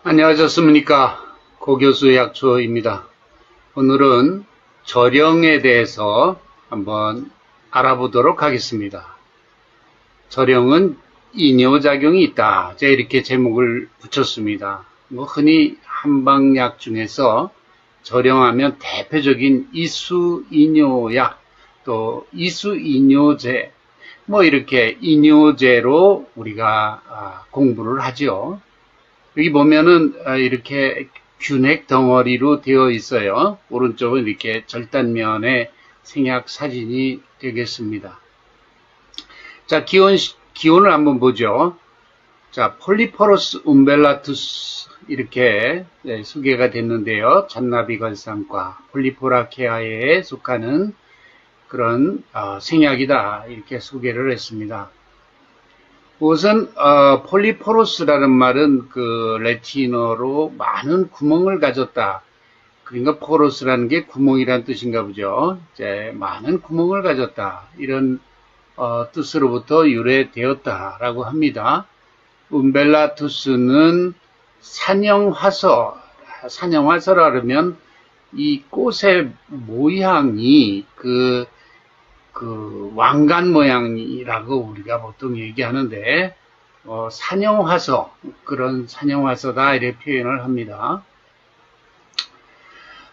안녕하셨습니까? 고교수 약초입니다. 오늘은 절영에 대해서 한번 알아보도록 하겠습니다. 절영은 이뇨작용이 있다. 제가 이렇게 제목을 붙였습니다. 흔히 한방약 중에서 절영하면 대표적인 이수이뇨약, 또 이수이뇨제, 이렇게 이뇨제로 우리가 공부를 하죠. 여기 보면은 이렇게 균핵 덩어리로 되어 있어요. 오른쪽은 이렇게 절단면의 생약 사진이 되겠습니다. 자, 기원을 한번 보죠. 자, 폴리포러스 움벨라투스 이렇게 소개가 됐는데요. 잔나비관상과 폴리포라케아에 속하는 그런 생약이다 이렇게 소개를 했습니다. 우선 폴리포러스라는 말은 그 라틴어로 많은 구멍을 가졌다. 그러니까 포러스라는 게 구멍이란 뜻인가 보죠. 이제 많은 구멍을 가졌다. 이런 뜻으로부터 유래되었다라고 합니다. 움벨라투스는 산형화서라 그러면 이 꽃의 모양이 그 왕관 모양이라고 우리가 보통 얘기하는데, 산형화서, 그런 산형화서다, 이렇게 표현을 합니다.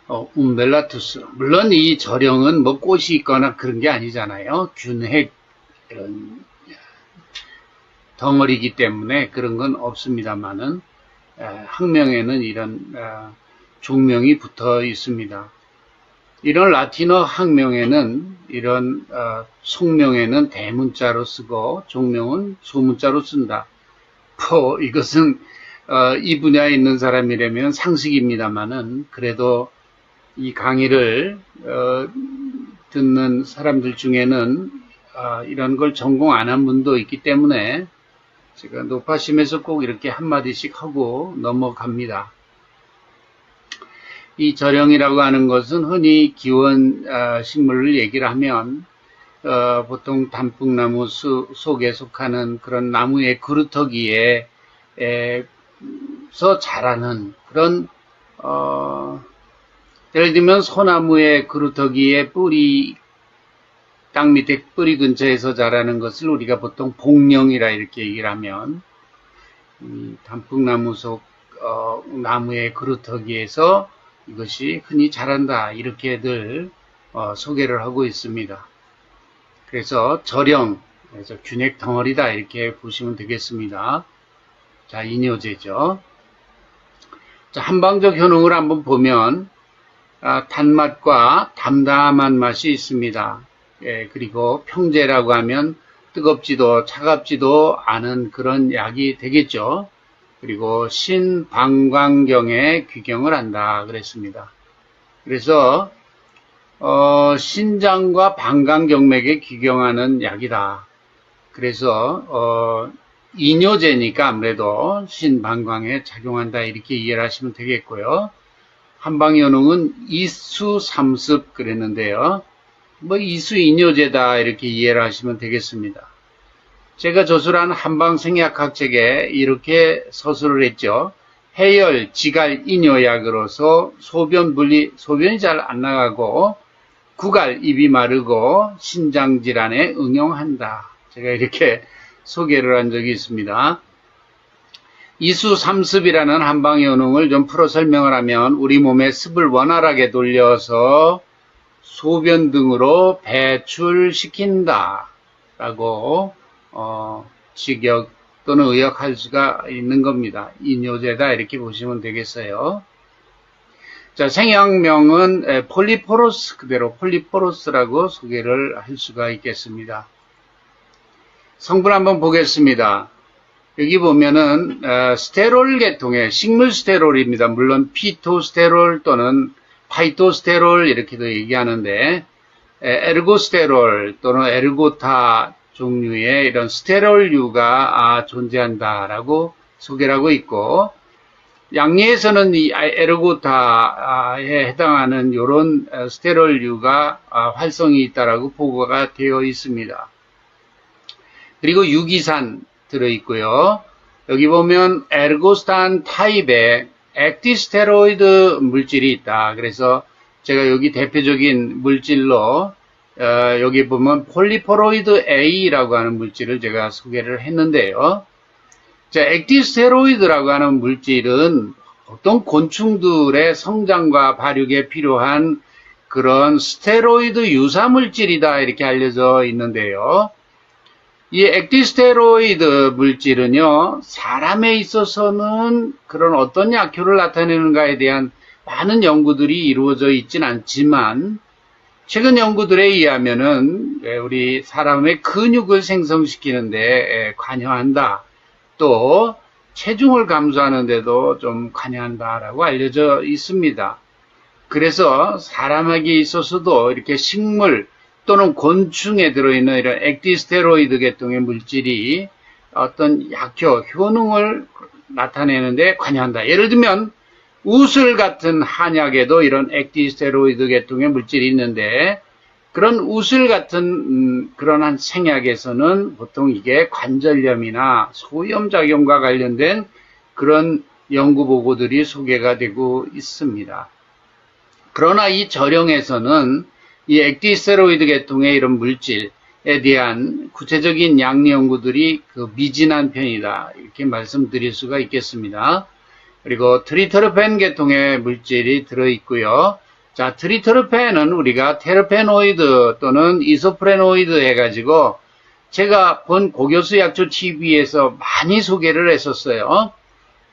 움벨라투스. 물론 이 절영은 꽃이 있거나 그런 게 아니잖아요. 균핵, 이런 덩어리이기 때문에 그런 건 없습니다만은, 학명에는 이런 종명이 붙어 있습니다. 이런 라틴어 학명에는 이런 속명에는 대문자로 쓰고 종명은 소문자로 쓴다. 이것은 이 분야에 있는 사람이라면 상식입니다만은 그래도 이 강의를 듣는 사람들 중에는 이런 걸 전공 안 한 분도 있기 때문에 제가 높아심에서 꼭 이렇게 한마디씩 하고 넘어갑니다. 이 절영이라고 하는 것은 흔히 기원 식물을 얘기를 하면 보통 단풍나무 속에 속하는 그런 나무의 그루터기에서 자라는 그런 예를 들면 소나무의 그루터기의 뿌리 땅 밑에 뿌리 근처에서 자라는 것을 우리가 보통 복령이라 이렇게 얘기를 하면 단풍나무 속 나무의 그루터기에서 이것이 흔히 자란다 이렇게들 소개를 하고 있습니다. 그래서 절영, 그래서 균핵 덩어리다 이렇게 보시면 되겠습니다. 자, 이뇨제죠. 자, 한방적 효능을 한번 보면 단맛과 담담한 맛이 있습니다. 그리고 평제라고 하면 뜨겁지도 차갑지도 않은 그런 약이 되겠죠. 그리고 신방광경에 귀경을 한다 그랬습니다. 그래서 신장과 방광경맥에 귀경하는 약이다. 그래서 이뇨제니까 아무래도 신방광에 작용한다 이렇게 이해를 하시면 되겠고요. 한방효능은 이수삼습 그랬는데요. 이수이뇨제다 이렇게 이해를 하시면 되겠습니다. 제가 저술한 한방생약학 책에 이렇게 서술을 했죠. 해열, 지갈, 이뇨약으로서 소변이 잘 안 나가고 구갈, 입이 마르고 신장질환에 응용한다. 제가 이렇게 소개를 한 적이 있습니다. 이수삼습이라는 한방효능을 좀 풀어 설명을 하면 우리 몸의 습을 원활하게 돌려서 소변 등으로 배출시킨다 라고 직역 또는 의역할 수가 있는 겁니다. 이뇨제다 이렇게 보시면 되겠어요. 자, 생약명은 폴리포러스 그대로 폴리포러스라고 소개를 할 수가 있겠습니다. 성분 한번 보겠습니다. 여기 보면은 스테롤 계통의 식물 스테롤입니다. 물론 피토스테롤 또는 파이토스테롤 이렇게도 얘기하는데 에르고스테롤 또는 에르고타 종류의 이런 스테롤류가 존재한다라고 소개를 하고 있고, 양리에서는 이 에르고타에 해당하는 이런 스테롤류가 활성이 있다라고 보고가 되어 있습니다. 그리고 유기산 들어있고요. 여기 보면 에르고스탄 타입의 액티스테로이드 물질이 있다. 그래서 제가 여기 대표적인 물질로 여기 보면 폴리포로이드 A라고 하는 물질을 제가 소개를 했는데요. 자, 액티스테로이드라고 하는 물질은 어떤 곤충들의 성장과 발육에 필요한 그런 스테로이드 유사 물질이다 이렇게 알려져 있는데요. 이 액티스테로이드 물질은요, 사람에 있어서는 그런 어떤 약효를 나타내는가에 대한 많은 연구들이 이루어져 있진 않지만, 최근 연구들에 의하면은 우리 사람의 근육을 생성시키는데 관여한다. 또 체중을 감소하는데도 좀 관여한다라고 알려져 있습니다. 그래서 사람에게 있어서도 이렇게 식물 또는 곤충에 들어있는 이런 액티스테로이드 계통의 물질이 어떤 약효, 효능을 나타내는데 관여한다. 예를 들면 우슬 같은 한약에도 이런 액티스테로이드 계통의 물질이 있는데, 그런 우슬 같은 그런 생약에서는 보통 이게 관절염이나 소염작용과 관련된 그런 연구 보고들이 소개가 되고 있습니다. 그러나 이 저령에서는 이 액티스테로이드 계통의 이런 물질에 대한 구체적인 약 연구들이 미진한 편이다 이렇게 말씀드릴 수가 있겠습니다. 그리고 트리테르펜 계통의 물질이 들어있고요. 자, 트리테르펜은 우리가 테르페노이드 또는 이소프레노이드 해가지고 제가 본 고교수 약초 TV에서 많이 소개를 했었어요.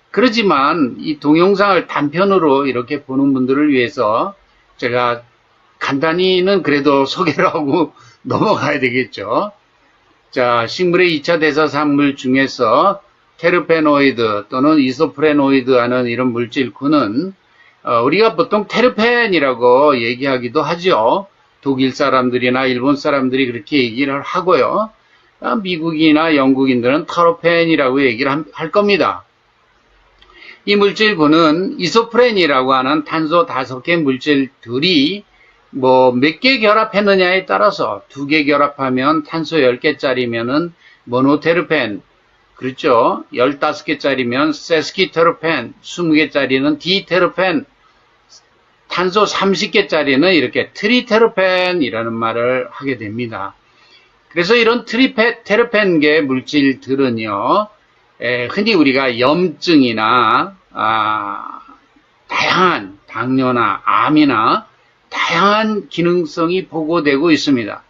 그렇지만 이 동영상을 단편으로 이렇게 보는 분들을 위해서 제가 간단히는 그래도 소개를 하고 넘어가야 되겠죠. 자, 식물의 2차 대사 산물 중에서 테르페노이드 또는 이소프레노이드 하는 이런 물질군은 우리가 보통 테르펜이라고 얘기하기도 하죠. 독일 사람들이나 일본 사람들이 그렇게 얘기를 하고요. 미국이나 영국인들은 터로펜이라고 얘기를 할 겁니다. 이 물질군은 이소프렌이라고 하는 탄소 5개 물질들이 뭐 몇 개 결합했느냐에 따라서 2개 결합하면 탄소 10개짜리면은 모노테르펜, 그렇죠? 15개짜리면 세스키테르펜, 20개짜리는 디테르펜, 탄소 30개짜리는 이렇게 트리테르펜이라는 말을 하게 됩니다. 그래서 이런 트리테르펜계 물질들은요, 흔히 우리가 염증이나 다양한 당뇨나 암이나 다양한 기능성이 보고되고 있습니다.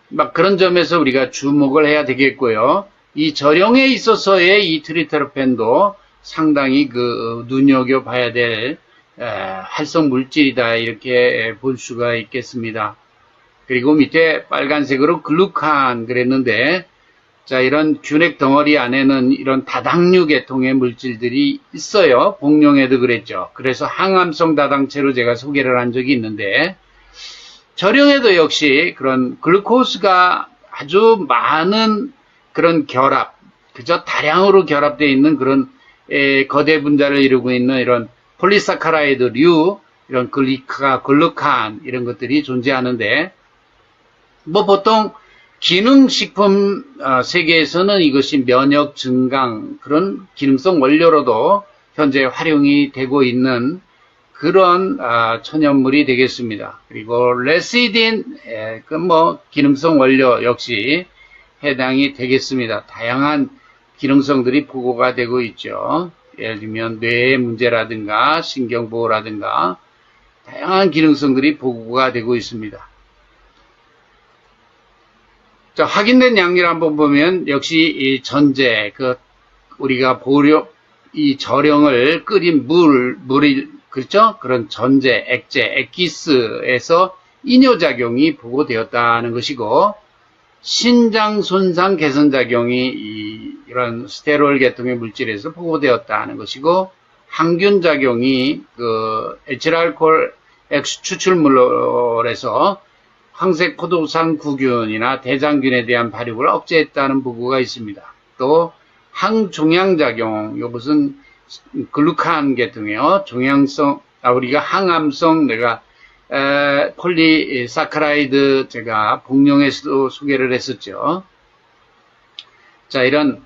막 그런 점에서 우리가 주목을 해야 되겠고요. 이 저령에 있어서의 이 트리테르펜도 상당히 눈여겨봐야 될 활성 물질이다 이렇게 볼 수가 있겠습니다. 그리고 밑에 빨간색으로 글루칸 그랬는데, 자, 이런 균핵 덩어리 안에는 이런 다당류 계통의 물질들이 있어요. 복룡에도 그랬죠. 그래서 항암성 다당체로 제가 소개를 한 적이 있는데, 저령에도 역시 그런 글루코스가 아주 많은 그런 결합, 그저 다량으로 결합되어 있는 그런 거대 분자를 이루고 있는 이런 폴리사카라이드류, 이런 글루칸 이런 것들이 존재하는데, 뭐 보통 기능식품 세계에서는 이것이 면역 증강 그런 기능성 원료로도 현재 활용이 되고 있는 그런 천연물이 되겠습니다. 그리고 레시딘 뭐 기능성 원료 역시 해당이 되겠습니다. 다양한 기능성들이 보고가 되고 있죠. 예를 들면 뇌의 문제라든가 신경보호라든가 다양한 기능성들이 보고가 되고 있습니다. 자, 확인된 양리를 한번 보면 역시 이 전제, 우리가 이 저령을 끓인 물이, 그렇죠? 그런 전제, 액제, 액기스에서 이뇨작용이 보고되었다는 것이고, 신장 손상 개선작용이 이런 스테롤 계통의 물질에서 보고되었다는 것이고, 항균작용이 에틸알코올 액수 추출물에서 황색 포도상구균이나 대장균에 대한 발육을 억제했다는 보고가 있습니다. 또 항종양작용, 이것은 글루칸 계통이요. 종양성, 우리가 항암성, 폴리사카라이드 제가 복룡에서도 소개를 했었죠. 자, 이런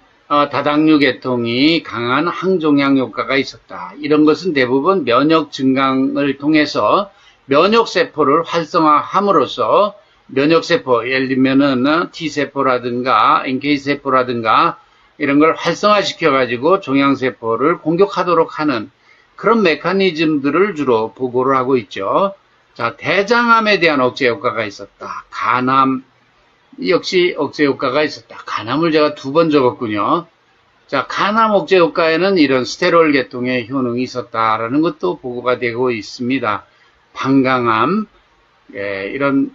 다당류 계통이 강한 항종양 효과가 있었다. 이런 것은 대부분 면역 증강을 통해서 면역세포를 활성화함으로써 면역세포, 예를 들면은 T세포라든가 NK세포라든가 이런 걸 활성화시켜가지고 종양세포를 공격하도록 하는 그런 메커니즘들을 주로 보고를 하고 있죠. 자, 대장암에 대한 억제 효과가 있었다. 간암, 역시 억제 효과가 있었다. 간암을 제가 2번 적었군요. 자, 간암 억제 효과에는 이런 스테롤 계통의 효능이 있었다라는 것도 보고가 되고 있습니다. 방광암, 이런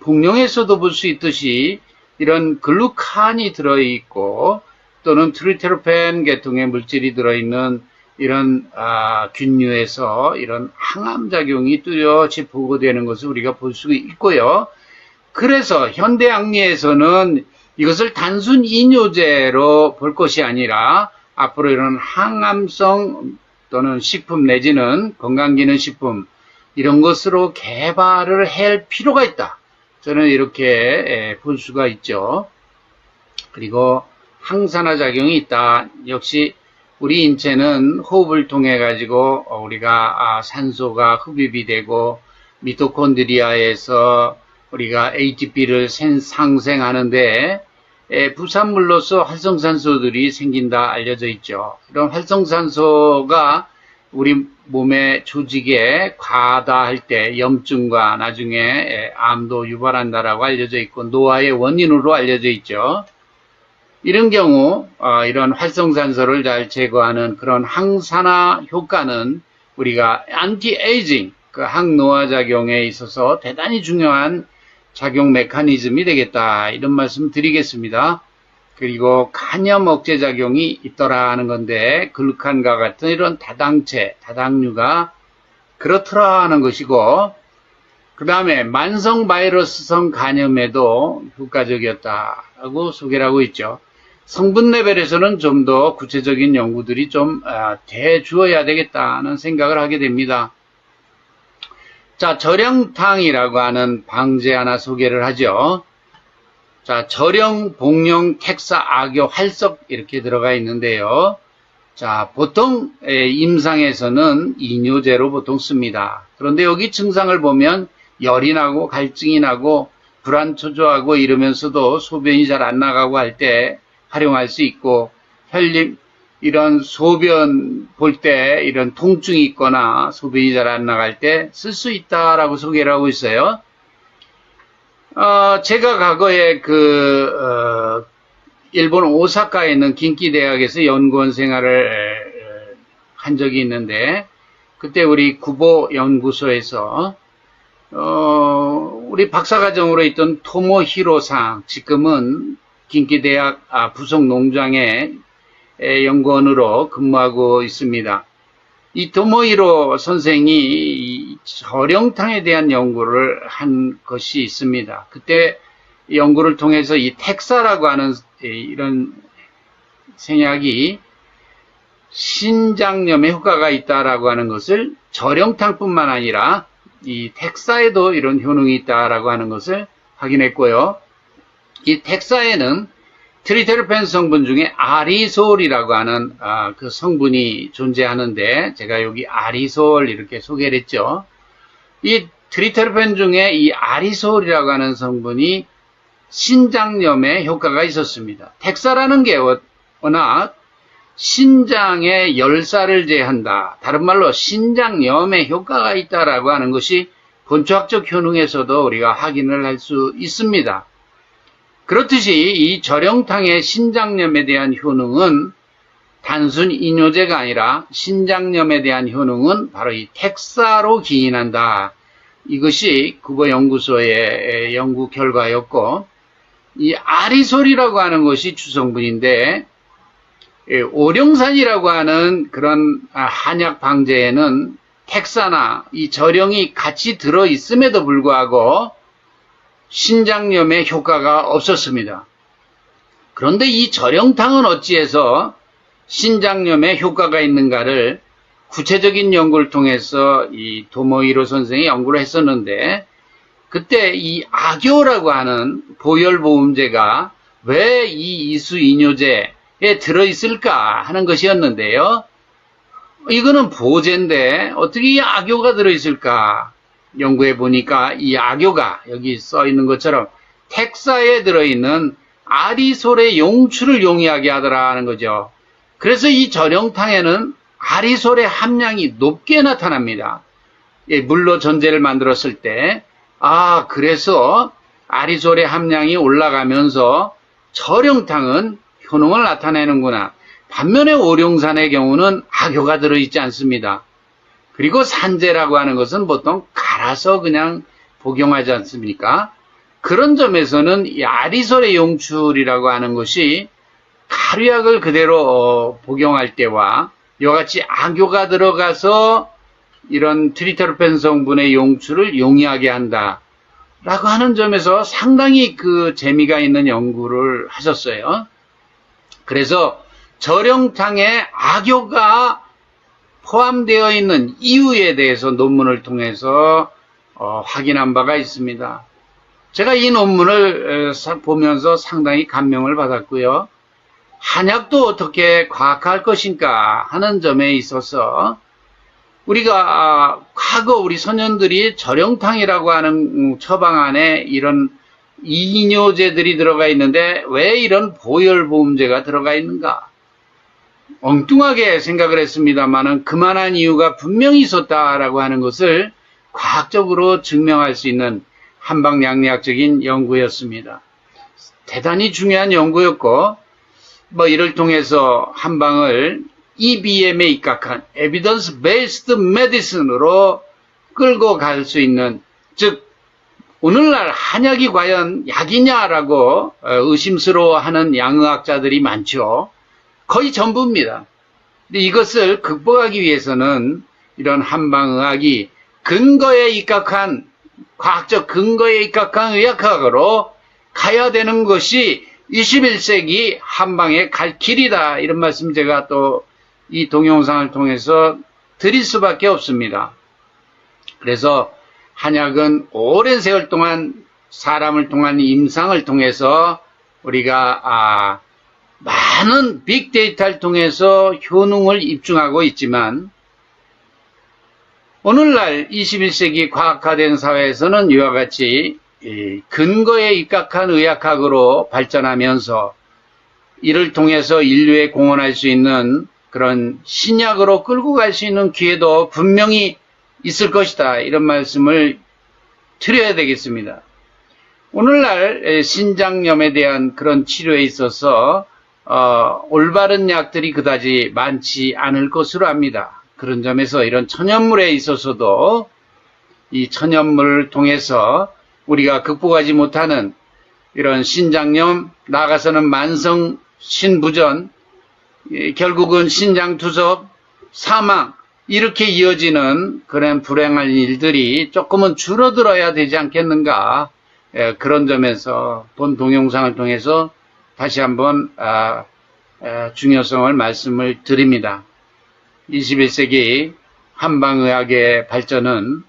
복용에서도 볼 수 있듯이 이런 글루칸이 들어있고 또는 트리테로펜 계통의 물질이 들어있는 이런 균류에서 이런 항암작용이 뚜렷이 보고되는 것을 우리가 볼 수 있고요. 그래서 현대양리에서는 이것을 단순 이뇨제로 볼 것이 아니라 앞으로 이런 항암성 또는 식품 내지는 건강기능식품 이런 것으로 개발을 할 필요가 있다. 저는 이렇게 볼 수가 있죠. 그리고 항산화 작용이 있다. 역시 우리 인체는 호흡을 통해 가지고 우리가 산소가 흡입이 되고 미토콘드리아에서 우리가 ATP를 상생하는데 부산물로서 활성산소들이 생긴다 알려져 있죠. 이런 활성산소가 우리 몸의 조직에 과다할 때 염증과 나중에 암도 유발한다라고 알려져 있고 노화의 원인으로 알려져 있죠. 이런 경우 이런 활성산소를 잘 제거하는 그런 항산화 효과는 우리가 안티에이징, 그 항노화 작용에 있어서 대단히 중요한 작용 메커니즘이 되겠다. 이런 말씀 드리겠습니다. 그리고 간염 억제 작용이 있더라 는 건데 글루칸과 같은 이런 다당체, 다당류가 그렇더라 하는 것이고 그 다음에 만성 바이러스성 간염에도 효과적이었다고 소개를 하고 있죠. 성분 레벨에서는 좀 더 구체적인 연구들이 좀 돼주어야 되겠다는 생각을 하게 됩니다. 자, 절영탕이라고 하는 방제 하나 소개를 하죠. 자, 절영, 복용, 텍사, 악교, 활석 이렇게 들어가 있는데요. 자, 보통 임상에서는 이뇨제로 보통 씁니다. 그런데 여기 증상을 보면 열이 나고 갈증이 나고 불안초조하고 이러면서도 소변이 잘 안 나가고 할 때 활용할 수 있고 혈림 이런 소변 볼 때 이런 통증이 있거나 소변이 잘 안 나갈 때 쓸 수 있다라고 소개를 하고 있어요. 제가 과거에 일본 오사카에 있는 긴키 대학에서 연구원 생활을 한 적이 있는데 그때 우리 구보 연구소에서 우리 박사과정으로 있던 토모히로상 지금은 긴키 대학 부속 농장의 연구원으로 근무하고 있습니다. 이 토모히로 선생이 이 절영탕에 대한 연구를 한 것이 있습니다. 그때 연구를 통해서 이 텍사라고 하는 이런 생약이 신장염에 효과가 있다라고 하는 것을 절영탕뿐만 아니라 이 텍사에도 이런 효능이 있다라고 하는 것을 확인했고요. 이 텍사에는 트리테르펜 성분 중에 아리솔이라고 하는 그 성분이 존재하는데 제가 여기 아리솔 이렇게 소개를 했죠. 이 트리테르펜 중에 이 아리솔이라고 하는 성분이 신장염에 효과가 있었습니다. 텍사라는 게 워낙 신장의 열사를 제한다. 다른 말로 신장염에 효과가 있다라고 하는 것이 본초학적 효능에서도 우리가 확인을 할 수 있습니다. 그렇듯이 이 절영탕의 신장염에 대한 효능은 단순 이뇨제가 아니라 신장염에 대한 효능은 바로 이 텍사로 기인한다. 이것이 구보연구소의 연구 결과였고 이 아리솔이라고 하는 것이 주성분인데 오룡산이라고 하는 그런 한약 방제에는 텍사나 이 절영이 같이 들어있음에도 불구하고 신장염에 효과가 없었습니다. 그런데 이 절영탕은 어찌해서 신장염에 효과가 있는가를 구체적인 연구를 통해서 이 도모히로 선생이 연구를 했었는데 그때 이 악교라고 하는 보혈보험제가 왜 이 이수이뇨제 들어있을까 하는 것이었는데요. 이거는 보제인데 어떻게 이 악효가 들어있을까 연구해 보니까 이 악효가 여기 써 있는 것처럼 택사에 들어있는 아리솔의 용출을 용이하게 하더라 하는 거죠. 그래서 이 절용탕에는 아리솔의 함량이 높게 나타납니다. 물로 전제를 만들었을 때 그래서 아리솔의 함량이 올라가면서 절용탕은 효능을 나타내는구나. 반면에 오룡산의 경우는 악효가 들어있지 않습니다. 그리고 산재라고 하는 것은 보통 갈아서 그냥 복용하지 않습니까? 그런 점에서는 이 아리솔의 용출이라고 하는 것이 가루약을 그대로 복용할 때와 이와 같이 악효가 들어가서 이런 트리테르펜 성분의 용출을 용이하게 한다 라고 하는 점에서 상당히 그 재미가 있는 연구를 하셨어요. 그래서 절용탕에 악효가 포함되어 있는 이유에 대해서 논문을 통해서 확인한 바가 있습니다. 제가 이 논문을 보면서 상당히 감명을 받았고요. 한약도 어떻게 과학할 것인가 하는 점에 있어서 우리가 과거 우리 선현들이 절용탕이라고 하는 처방 안에 이런 이뇨제들이 들어가 있는데 왜 이런 보혈보험제가 들어가 있는가? 엉뚱하게 생각을 했습니다만은 그만한 이유가 분명히 있었다라고 하는 것을 과학적으로 증명할 수 있는 한방양리학적인 연구였습니다. 대단히 중요한 연구였고 이를 통해서 한방을 EBM에 입각한 Evidence Based Medicine으로 끌고 갈 수 있는, 즉 오늘날 한약이 과연 약이냐라고 의심스러워하는 양의학자들이 많죠. 거의 전부입니다. 근데 이것을 극복하기 위해서는 이런 한방의학이 근거에 입각한, 과학적 근거에 입각한 의학학으로 가야 되는 것이 21세기 한방의 갈 길이다. 이런 말씀 제가 또 이 동영상을 통해서 드릴 수밖에 없습니다. 그래서 한약은 오랜 세월 동안 사람을 통한 임상을 통해서 우리가 많은 빅데이터를 통해서 효능을 입증하고 있지만 오늘날 21세기 과학화된 사회에서는 이와 같이 근거에 입각한 의학학으로 발전하면서 이를 통해서 인류에 공헌할 수 있는 그런 신약으로 끌고 갈 수 있는 기회도 분명히 있을 것이다. 이런 말씀을 드려야 되겠습니다. 오늘날 신장염에 대한 그런 치료에 있어서 올바른 약들이 그다지 많지 않을 것으로 압니다. 그런 점에서 이런 천연물에 있어서도 이 천연물을 통해서 우리가 극복하지 못하는 이런 신장염, 나아가서는 만성 신부전, 결국은 신장투석, 사망, 이렇게 이어지는 그런 불행한 일들이 조금은 줄어들어야 되지 않겠는가. 그런 점에서 본 동영상을 통해서 다시 한번 중요성을 말씀을 드립니다. 21세기 한방의학의 발전은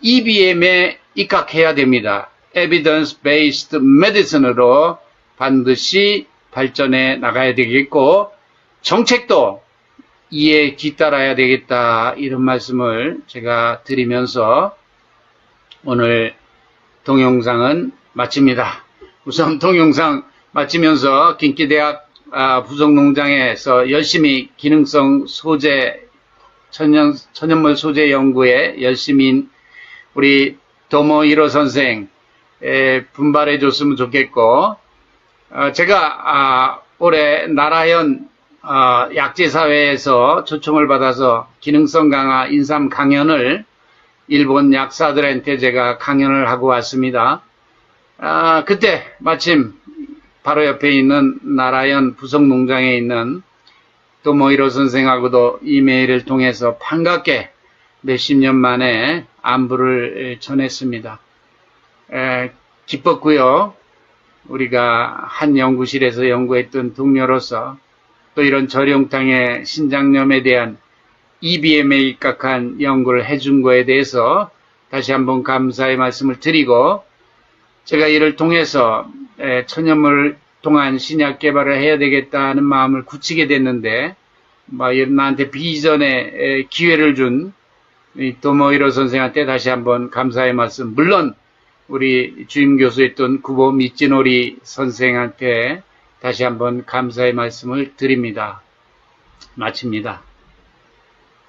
EBM에 입각해야 됩니다. Evidence Based Medicine으로 반드시 발전해 나가야 되겠고 정책도 이에 뒤따라야 되겠다. 이런 말씀을 제가 드리면서 오늘 동영상은 마칩니다. 우선 동영상 마치면서 긴키대학 부속농장에서 열심히 기능성 소재, 천연물 소재 연구에 열심인 우리 도모히로 선생 분발해 줬으면 좋겠고, 제가 올해 나라현 약재사회에서 초청을 받아서 기능성 강화 인삼 강연을 일본 약사들한테 제가 강연을 하고 왔습니다. 그때 마침 바로 옆에 있는 나라현 부속농장에 있는 도모히로 선생하고도 이메일을 통해서 반갑게 몇십 년 만에 안부를 전했습니다. 기뻤고요. 우리가 한 연구실에서 연구했던 동료로서 또 이런 절용탕의 신장염에 대한 EBM에 입각한 연구를 해준 거에 대해서 다시 한번 감사의 말씀을 드리고, 제가 이를 통해서 천연물 통한 신약 개발을 해야 되겠다는 마음을 굳히게 됐는데, 나한테 비전의 기회를 준 도모히로 선생한테 다시 한번 감사의 말씀, 물론 우리 주임 교수였던 구보 미찌노리 선생한테 다시 한번 감사의 말씀을 드립니다. 마칩니다.